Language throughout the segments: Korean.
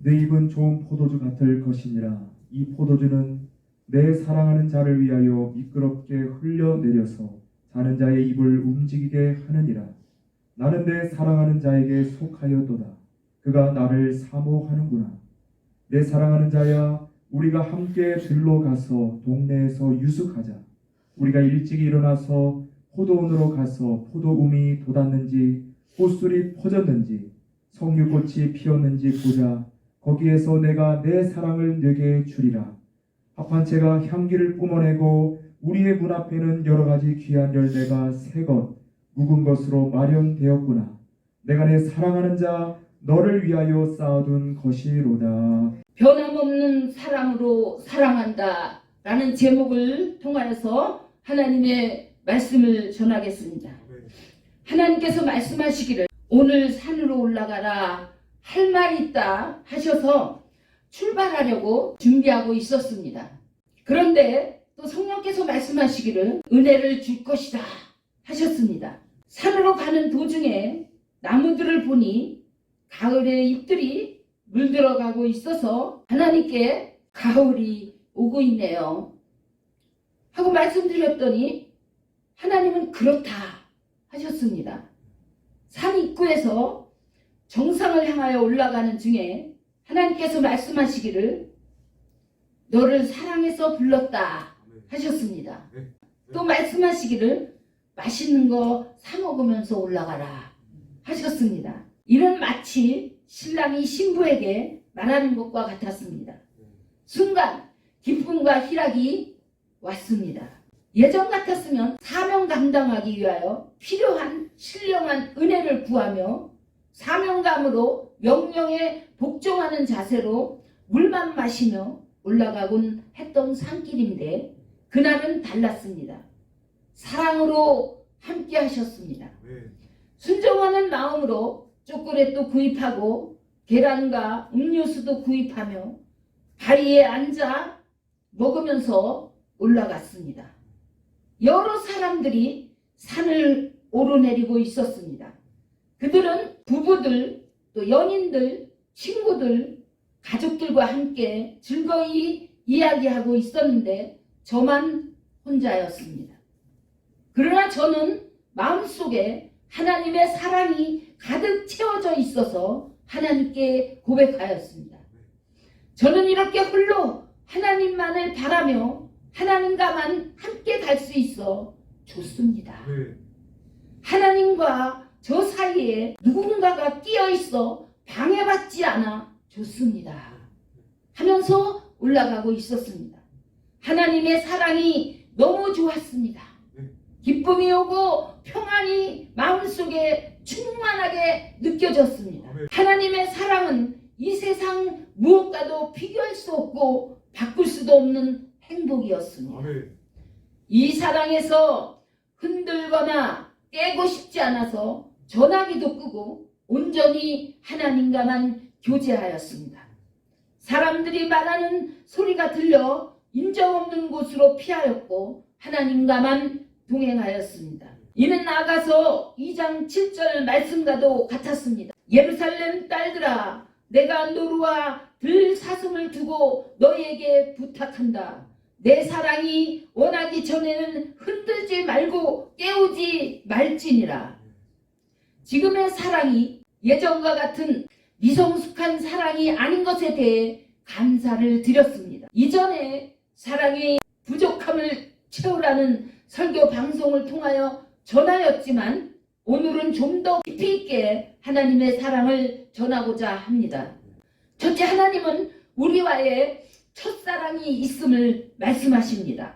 내 입은 좋은 포도주 같을 것이니라. 이 포도주는 내 사랑하는 자를 위하여 미끄럽게 흘려내려서 자는 자의 입을 움직이게 하느니라. 나는 내 사랑하는 자에게 속하였도다. 그가 나를 사모하는구나. 내 사랑하는 자야, 우리가 함께 들로 가서 동네에서 유숙하자. 우리가 일찍 일어나서 포도원으로 가서 포도움이 돋았는지 꽃술이 퍼졌는지 석류꽃이 피었는지 보자. 거기에서 내가 내 사랑을 내게 주리라. 합판체가 향기를 뿜어내고 우리의 문 앞에는 여러 가지 귀한 열매가 새것 묵은 것으로 마련되었구나. 내가 내 사랑하는 자 너를 위하여 쌓아둔 것이로다. 변함없는 사랑으로 사랑한다 라는 제목을 통하여서 하나님의 말씀을 전하겠습니다. 하나님께서 말씀하시기를 오늘 산으로 올라가라 할 말이 있다 하셔서 출발하려고 준비하고 있었습니다. 그런데 또 성령께서 말씀하시기를 은혜를 줄 것이다 하셨습니다. 산으로 가는 도중에 나무들을 보니 가을의 잎들이 물들어가고 있어서 하나님께 가을이 오고 있네요 하고 말씀드렸더니 하나님은 그렇다 하셨습니다. 산 입구에서 정상을 향하여 올라가는 중에 하나님께서 말씀하시기를 너를 사랑해서 불렀다 하셨습니다. 또 말씀하시기를 맛있는 거 사 먹으면서 올라가라 하셨습니다. 이는 마치 신랑이 신부에게 말하는 것과 같았습니다. 순간 기쁨과 희락이 왔습니다. 예전 같았으면 사명 감당하기 위하여 필요한 신령한 은혜를 구하며 사명감으로 명령에 복종하는 자세로 물만 마시며 올라가곤 했던 산길인데 그날은 달랐습니다. 사랑으로 함께 하셨습니다. 순종하는 마음으로 초콜릿도 구입하고 계란과 음료수도 구입하며 다리에 앉아 먹으면서 올라갔습니다. 여러 사람들이 산을 오르내리고 있었습니다. 그들은 부부들, 또 연인들, 친구들, 가족들과 함께 즐거이 이야기하고 있었는데 저만 혼자였습니다. 그러나 저는 마음속에 하나님의 사랑이 가득 채워져 있어서 하나님께 고백하였습니다. 저는 이렇게 홀로 하나님만을 바라며 하나님과만 함께 갈 수 있어 좋습니다. 하나님과 저 사이에 누군가가 끼어 있어 방해받지 않아 좋습니다 하면서 올라가고 있었습니다. 하나님의 사랑이 너무 좋았습니다. 기쁨이 오고 평안이 마음속에 충만하게 느껴졌습니다. 하나님의 사랑은 이 세상 무엇과도 비교할 수 없고 바꿀 수도 없는 행복이었습니다. 이 사랑에서 흔들거나 깨고 싶지 않아서 전화기도 끄고 온전히 하나님과만 교제하였습니다. 사람들이 말하는 소리가 들려 인정 없는 곳으로 피하였고 하나님과만 동행하였습니다. 이는 나가서 2장 7절 말씀과도 같았습니다. 예루살렘 딸들아 내가 노루와 들사슴을 두고 너희에게 부탁한다. 내 사랑이 원하기 전에는 흔들지 말고 깨우지 말지니라. 지금의 사랑이 예전과 같은 미성숙한 사랑이 아닌 것에 대해 감사를 드렸습니다. 이전에 사랑의 부족함을 채우라는 설교 방송을 통하여 전하였지만 오늘은 좀 더 깊이 있게 하나님의 사랑을 전하고자 합니다. 첫째, 하나님은 우리와의 첫사랑이 있음을 말씀하십니다.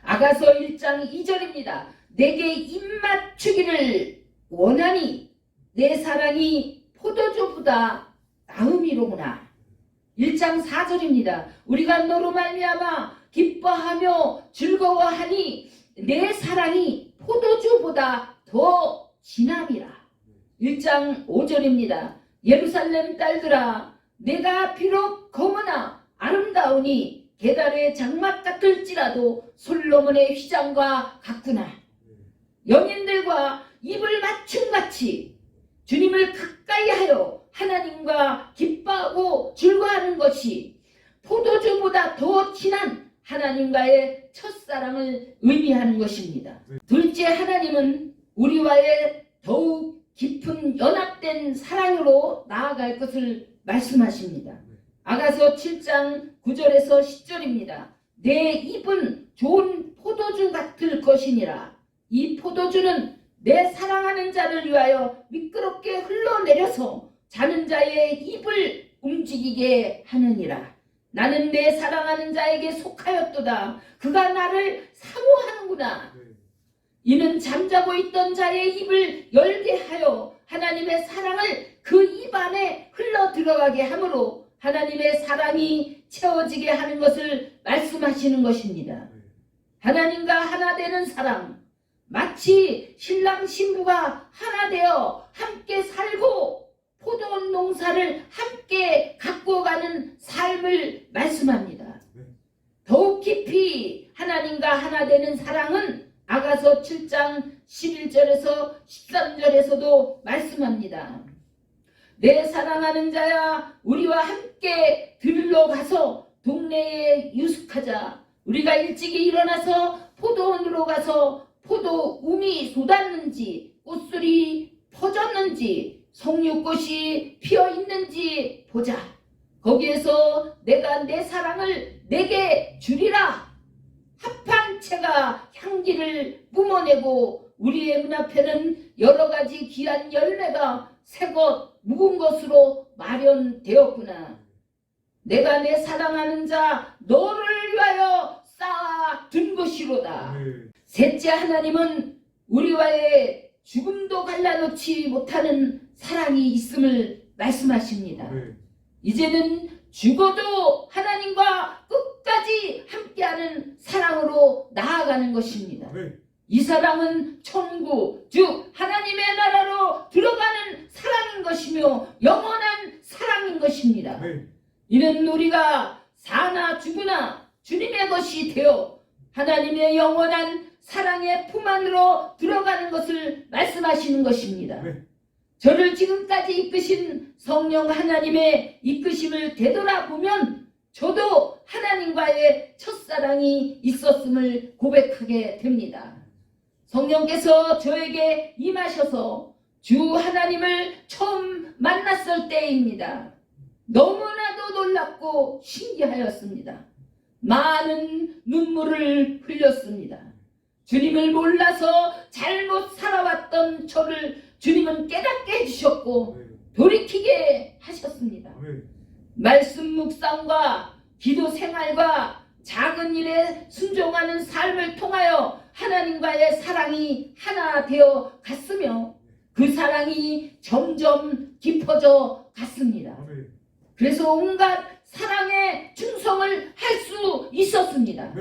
아가서 1장 2절입니다. 내게 입맞추기를 원하니 내 사랑이 포도주보다 나음이로구나. 1장 4절입니다. 우리가 너로 말미암아 기뻐하며 즐거워하니 내 사랑이 포도주보다 더 진함이라. 1장 5절입니다. 예루살렘 딸들아 내가 비록 검으나 아름다우니 게달의 장막 같을지라도 솔로몬의 휘장과 같구나. 연인들과 입을 맞춤같이 주님을 가까이 하여 하나님과 기뻐하고 것이 포도주보다 더 진한 하나님과의 첫사랑을 의미하는 것입니다. 둘째, 하나님은 우리와의 더욱 깊은 연합된 사랑으로 나아갈 것을 말씀하십니다. 아가서 7장 9절에서 10절입니다. 내 입은 좋은 포도주 같을 것이니라. 이 포도주는 내 사랑하는 자를 위하여 미끄럽게 흘러내려서 자는 자의 입을 움직이게 하느니라. 나는 내 사랑하는 자에게 속하였도다. 그가 나를 사모하는구나. 이는 잠자고 있던 자의 입을 열게 하여 하나님의 사랑을 그 입 안에 흘러 들어가게 하므로 하나님의 사랑이 채워지게 하는 것을 말씀하시는 것입니다. 하나님과 하나 되는 사랑, 마치 신랑 신부가 하나 되어 함께 살고 포도원 농사를 함께 가꾸어가는 삶을 말씀합니다. 더욱 깊이 하나님과 하나 되는 사랑은 아가서 7장 11절에서 13절에서도 말씀합니다. 내 사랑하는 자야, 우리와 함께 들러 가서 동네에 유숙하자. 우리가 일찍이 일어나서 포도원으로 가서 포도 움이 쏟았는지 꽃술이 퍼졌는지 석류꽃이 피어 있는지 보자. 거기에서 내가 내 사랑을 내게 주리라. 합한 채가 향기를 뿜어내고 우리의 문 앞에는 여러 가지 귀한 열매가 새것 묵은 것으로 마련되었구나. 내가 내 사랑하는 자 너를 위하여 쌓아둔 것이로다. 셋째, 하나님은 우리와의 죽음도 갈라놓지 못하는 사랑이 있음을 말씀하십니다. 이제는 죽어도 하나님과 끝까지 함께하는 사랑으로 나아가는 것입니다. 이 사랑은 천국, 즉 하나님의 나라로 들어가는 사랑인 것이며 영원한 사랑인 것입니다. 이는 우리가 사나 죽으나 주님의 것이 되어 하나님의 영원한 사랑의 품 안으로 들어가는 것을 말씀하시는 것입니다. 저를 지금까지 이끄신 성령 하나님의 이끄심을 되돌아보면 저도 하나님과의 첫사랑이 있었음을 고백하게 됩니다. 성령께서 저에게 임하셔서 주 하나님을 처음 만났을 때입니다. 너무나도 놀랍고 신기하였습니다. 많은 눈물을 흘렸습니다. 주님을 몰라서 잘못 살아왔던 저를 주님은 깨닫게 해주셨고 돌이키게 하셨습니다. 말씀 묵상과 기도 생활과 작은 일에 순종하는 삶을 통하여 하나님과의 사랑이 하나 되어 갔으며 그 사랑이 점점 깊어져 갔습니다. 그래서 온갖 사랑의 충성을 할 수 있었습니다.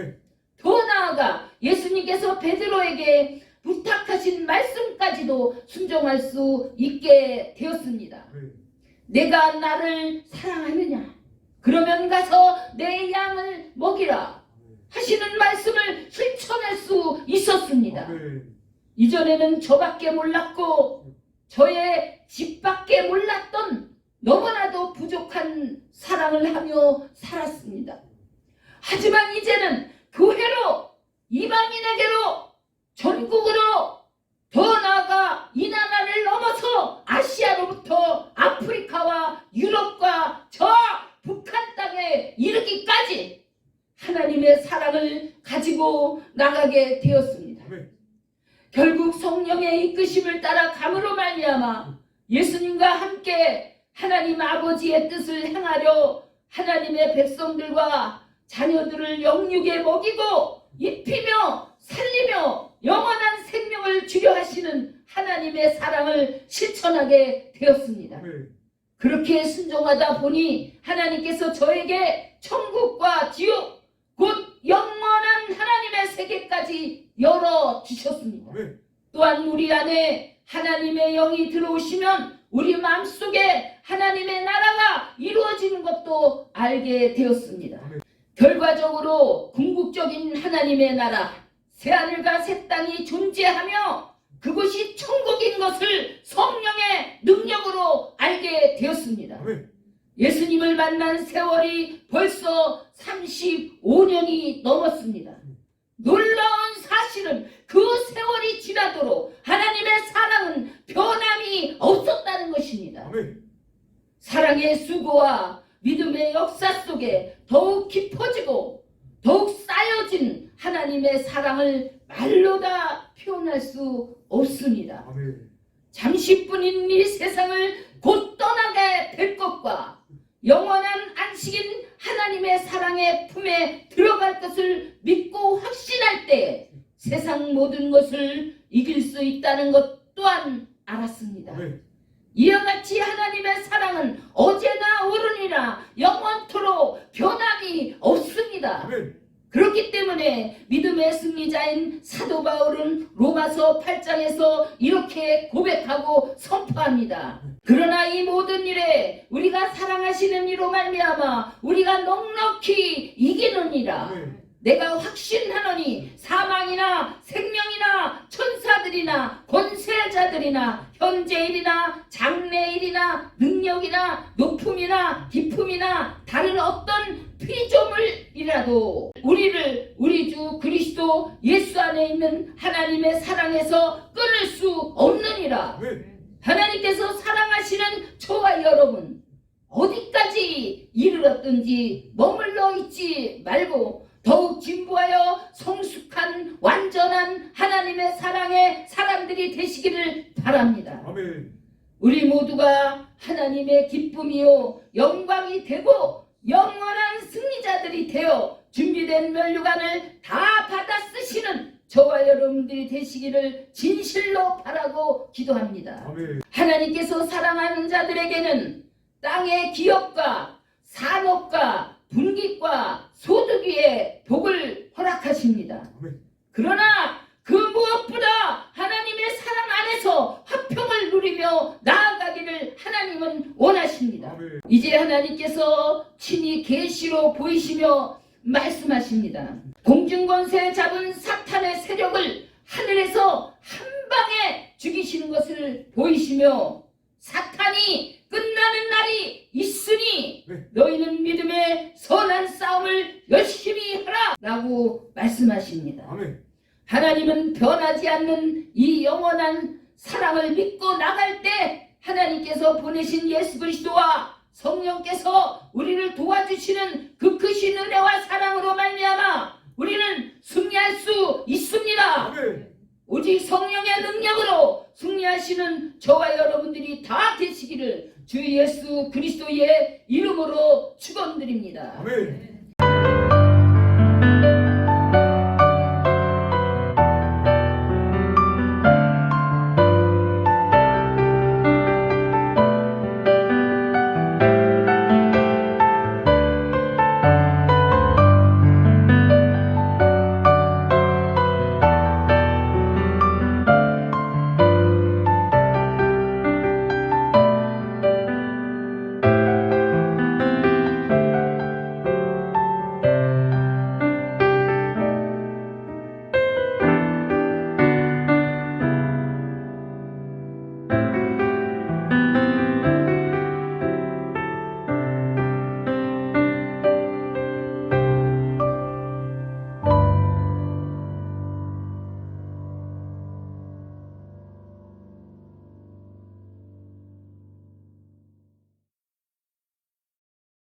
더 나아가 예수님께서 베드로에게 부탁하신 말씀까지도 순종할 수 있게 되었습니다. 내가 나를 사랑하느냐? 그러면 가서 내 양을 먹이라 하시는 말씀을 실천할 수 있었습니다. 이전에는 저밖에 몰랐고 저의 집밖에 몰랐던 너무나도 부족한 사랑을 하며 살았습니다. 하지만 이제는 교회로, 이방인에게로, 전국으로, 더 나아가 이 나라를 넘어서 아시아로부터 아프리카와 유럽과 저 북한 땅에 이르기까지 하나님의 사랑을 가지고 나가게 되었습니다. 결국 성령의 이끄심을 따라 감으로 말미암아 예수님과 함께 하나님 아버지의 뜻을 행하려 하나님의 백성들과 자녀들을 영육에 먹이고 입히며 살리며 영원한 생명을 주려 하시는 하나님의 사랑을 실천하게 되었습니다. 그렇게 순종하다 보니 하나님께서 저에게 천국과 지옥 곧 영원한 하나님의 세계까지 열어주셨습니다. 또한 우리 안에 하나님의 영이 들어오시면 우리 마음속에 하나님의 나라가 이루어지는 것도 알게 되었습니다. 결과적으로 궁극적인 하나님의 나라, 새하늘과 새 땅이 존재하며 그것이 천국인 것을 성령의 능력으로 알게 되었습니다. 예수님을 만난 세월이 벌써 35년이 넘었습니다. 놀라운 사실은 그 세월이 지나도록 하나님의 사랑은 변함이 없었다는 것입니다. 아멘. 사랑의 수고와 믿음의 역사 속에 더욱 깊어지고 더욱 쌓여진 하나님의 사랑을 말로 다 표현할 수 없습니다. 아멘. 잠시뿐인 이 세상을 곧 떠나게 될 것과 영원한 안식인 하나님의 사랑의 품에 들어갈 것을 믿고 확신할 때 세상 모든 것을 이길 수 있다는 것 또한 알았습니다. 아멘. 이와 같이 하나님의 사랑은 어제나 오늘이나 영원토록 변함이 없습니다. 아멘. 그렇기 때문에 믿음의 승리자인 사도 바울은 로마서 8장에서 이렇게 고백하고 선포합니다. 그러나 이 모든 일에 우리가 사랑하시는 이로 말미암아 우리가 넉넉히 이기느니라. 아멘. 내가 확신하노니 사망이나 생명이나 천사들이나 권세자들이나 현재일이나 장래일이나 능력이나 높음이나 깊음이나 다른 어떤 피조물이라도 우리를 우리 주 그리스도 예수 안에 있는 하나님의 사랑에서 끊을 수 없느니라. 아멘. 하나님께서 사랑하시는 저와 여러분 어디까지 이르렀든지 머물러 있지 말고 더욱 진보하여 성숙한 완전한 하나님의 사랑의 사람들이 되시기를 바랍니다. 아멘. 우리 모두가 하나님의 기쁨이요 영광이 되고 영원한 승리자들이 되어 준비된 면류관을 다 받아 쓰시는 저와 여러분들이 되시기를 진실로 바라고 기도합니다. 아멘. 하나님께서 사랑하는 자들에게는 땅의 기업과 산업과 분깃과 소득 위에 복을 허락하십니다. 아멘. 그러나 그 무엇보다 하나님의 사랑 안에서 화평을 누리며 나아가기를 하나님은 원하십니다. 아멘. 이제 하나님께서 친히 계시로 보이시며 말씀하십니다. 공중권세 잡은 사탄의 세력을 하늘에서 한 방에 죽이시는 것을 보이시며 사탄이 끝나는 날이 있으니 네. 너희는 믿음의 선한 싸움을 열심히 하라 라고 말씀하십니다. 아멘. 하나님은 변하지 않는 이 영원한 사랑을 믿고 나갈 때 하나님께서 보내신 예수 그리스도와 성령께서 우리를 도와주시는 그 크신 은혜와 사랑으로 말미암아 우리는 승리할 수 있습니다. 아멘. 오직 성령의 능력으로 승리하시는 저와 여러분들이 다 되시기를 주 예수 그리스도의 이름으로 축원드립니다. 아멘.